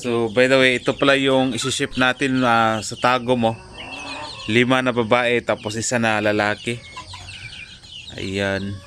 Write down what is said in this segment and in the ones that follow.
So by the way, ito pala yung isi-ship natin sa Tago mo. 5 na babae tapos 1 na lalaki. Ayan.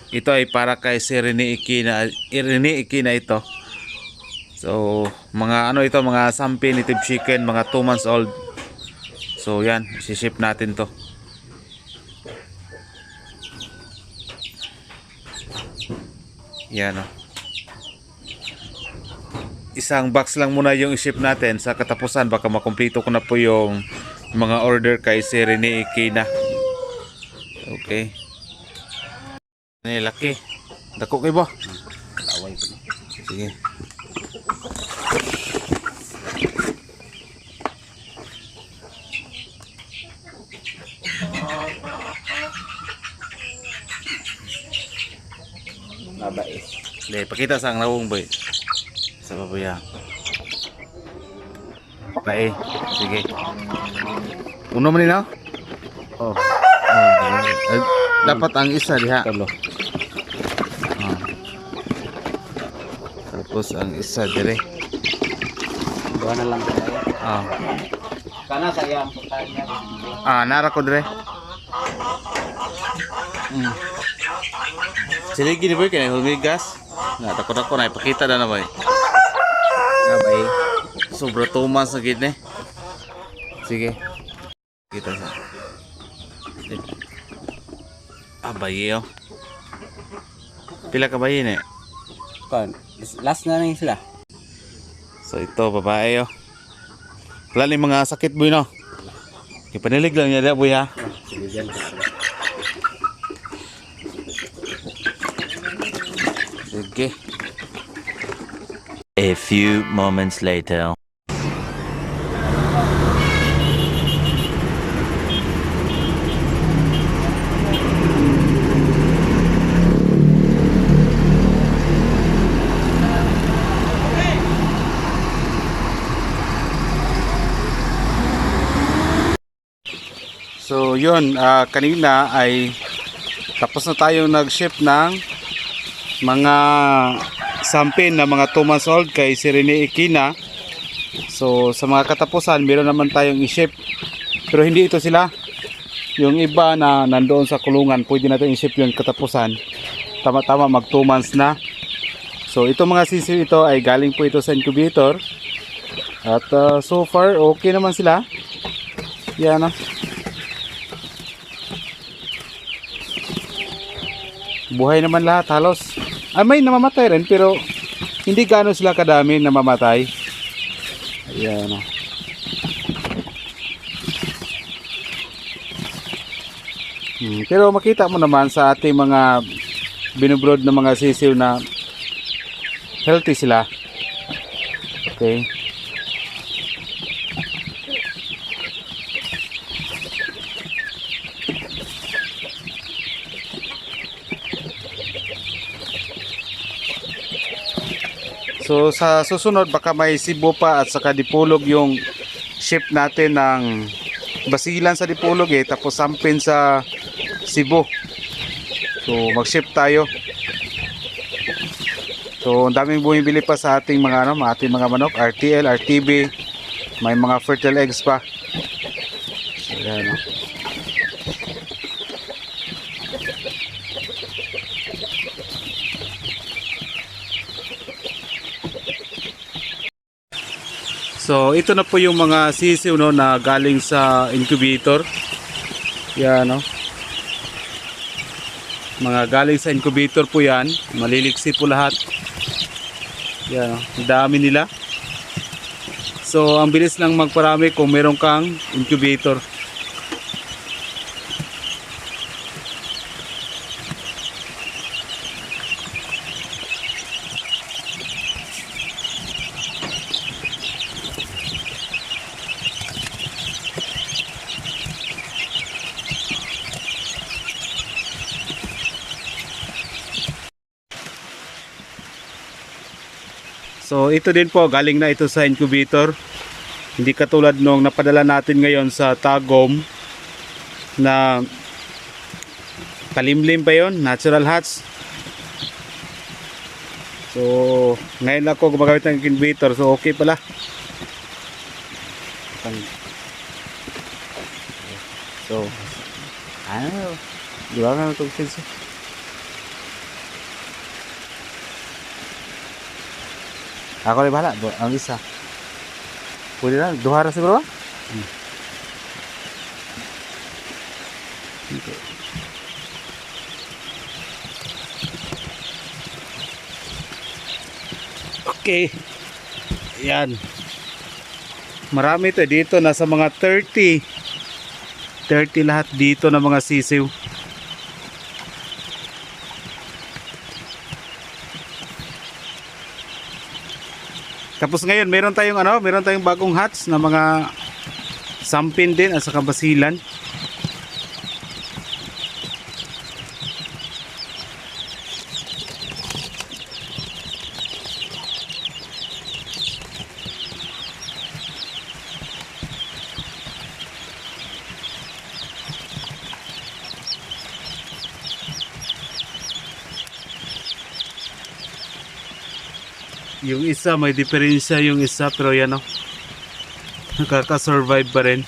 Ito ay para kay si Rene Ikina ito. So mga ano ito, mga Sampi native chicken, mga 2 months old. So yan, isi-ship natin to. Yan o. Isang box lang muna yung i-ship natin. Sa katapusan baka makumpleto ko na po yung mga order kay si Rene Ikina. Okay. Ini laki. Dako kay ba? Kalaway po. Sige. Babae. Le, pakita sa ang rawong boy. Sa babuya. Bae. Sige. Uno man na? Oh. Dapat ang isa diha. Talo. Tapos ang isa dire. Buwan na lang tayo. Kana sa iyang pagkanya. Nara ko dire. Sige gini boy kaya humigas. Nga takot na ipakita na boy. Babae. Sobra 2 months na gid ni. Sige. Kita sa. Bayi oh. Pila ka bayi ni? Kon, last na rin sila. So ito babae oh. Wala ni mga sakit boy no. Ipanilig lang niya boy ha. Sige dyan. Sige. A few moments later. So yun, kanina ay tapos na tayong nag-ship ng mga sampin na mga 2 months old kay si Rene Ikina. So sa mga katapusan meron naman tayong i-ship, pero hindi ito sila. Yung iba na nandoon sa kulungan pwede natin i-ship yung katapusan. Tama-tama mag 2 months na. So ito mga sisiw ito ay galing po ito sa incubator. At so far okay naman sila. Yan buhay naman lahat halos. May namamatay rin pero hindi gaano sila kadami namamatay. Ayan pero makita mo naman sa ating mga binubrood na mga sisiw na healthy sila. Okay. So sa susunod baka may Cebu pa at saka Dipolog yung ship natin ng Basilan sa Dipolog tapos Sampin sa Cebu. So mag-ship tayo. So ang daming bumibili pa sa ating mga ating mga manok, RTL, RTB, may mga fertile eggs pa. So yan So ito na po yung mga sisiw na galing sa incubator. Yan mga galing sa incubator po yan. Maliliksi po lahat. Yan dami nila. So ang bilis lang magparami kung meron kang incubator. So ito din po, galing na ito sa incubator. Hindi katulad nung napadala natin ngayon sa Tagom na palimlim pa yon, natural hatch. So, ngayon ako gumagamit ng incubator. So, okay pala. So, ano? Di ba nga ito sense? Ako rin bahala. Ang isa. Pwede na. Duha na siguro ba? Okay. Okay. Yan. Marami ito dito. Nasa mga 30 lahat dito na mga sisiw. Tapos ngayon meron tayong bagong hats na mga sampin din at saka basilan. Yung isa may diferensya yung isa pero yan o. Nakaka-survive pa rin.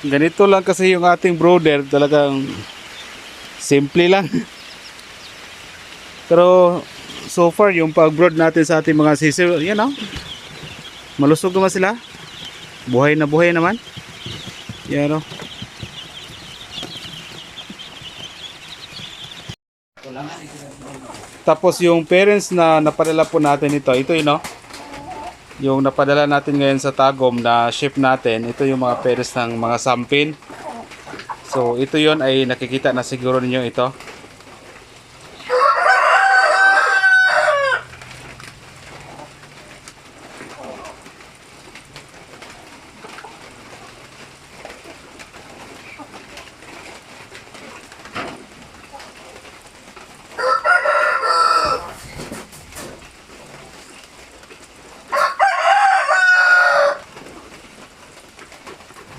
Ganito lang kasi yung ating brooder, talagang simple lang. Pero so far yung pag-brood natin sa ating mga sisiw, yan o. Malusog naman sila. Buhay naman. Yan o. Tapos yung parents na napadala po natin ito yun o. Yung napadala natin ngayon sa Tagum na ship natin, ito yung mga parents ng mga sampin. So ito yon ay nakikita na siguro ninyo ito.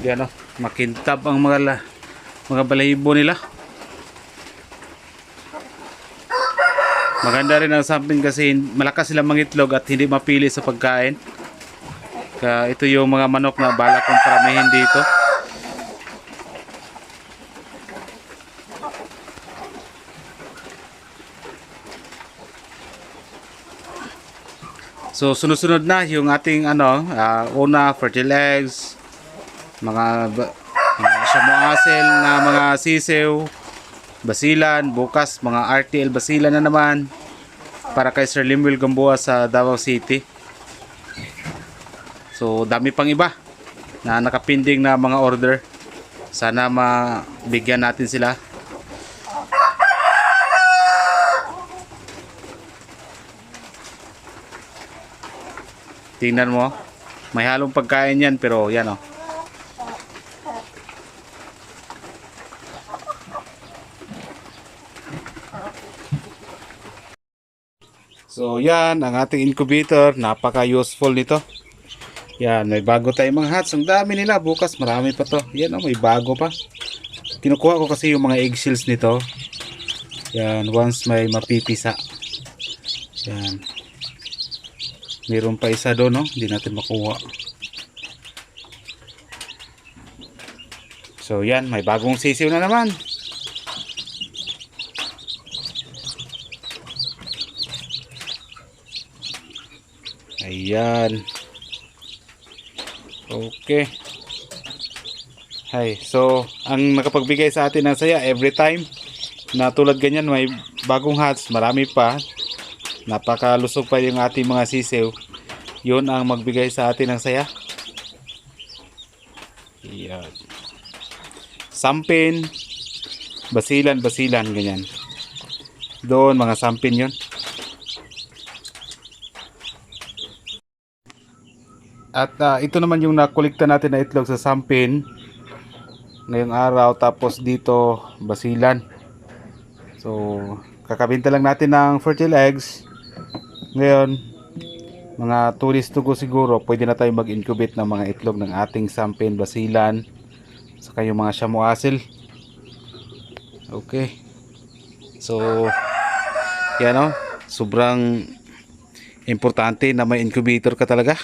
Yan o, makintab ang mga balahibo nila. Maganda rin ang sampin kasi malakas silang mangitlog at hindi mapili sa pagkain. Kaya ito yung mga manok na bala kong paramihin dito. So sunod-sunod na yung ating una fertile eggs, mga shamuasel na mga sisew, basilan, bukas mga RTL basilan na naman para kay Sir Lemuel Gamboa sa Davao City. So dami pang iba na nakapinding na mga order. Sana mabigyan natin sila. Tingnan mo, may halong pagkain yan pero yan o. So yan ang ating incubator, napaka useful nito. Yan, may bago tayong mga hats. Ang dami nila, bukas marami pa to. Yan o, may bago pa. Kinukuha ko kasi yung mga eggshells nito. Yan, once may mapipisa. Yan. Meron pa isa doon, no? Hindi natin makuha. So yan, may bagong sisiw na naman. Ayan. Okay. Hi. So, ang nakapagbigay sa atin ng saya every time na tulad ganyan may bagong hats, marami pa. Napakalusog pa yung ating mga sisiw. Yun ang magbigay sa atin ng saya. Ayan. Sampin, basilan, ganyan. Doon, mga sampin yun. At ito naman yung nakolekta natin na itlog sa sampin. ngayong araw, tapos dito basilan. So kakabinta lang natin ng fertile eggs ngayon. Mga 2 days to go siguro pwede na tayo mag-incubate ng mga itlog ng ating sampin, basilan, saka yung mga shamu asil. Okay, so yan o, sobrang importante na may incubator ka talaga.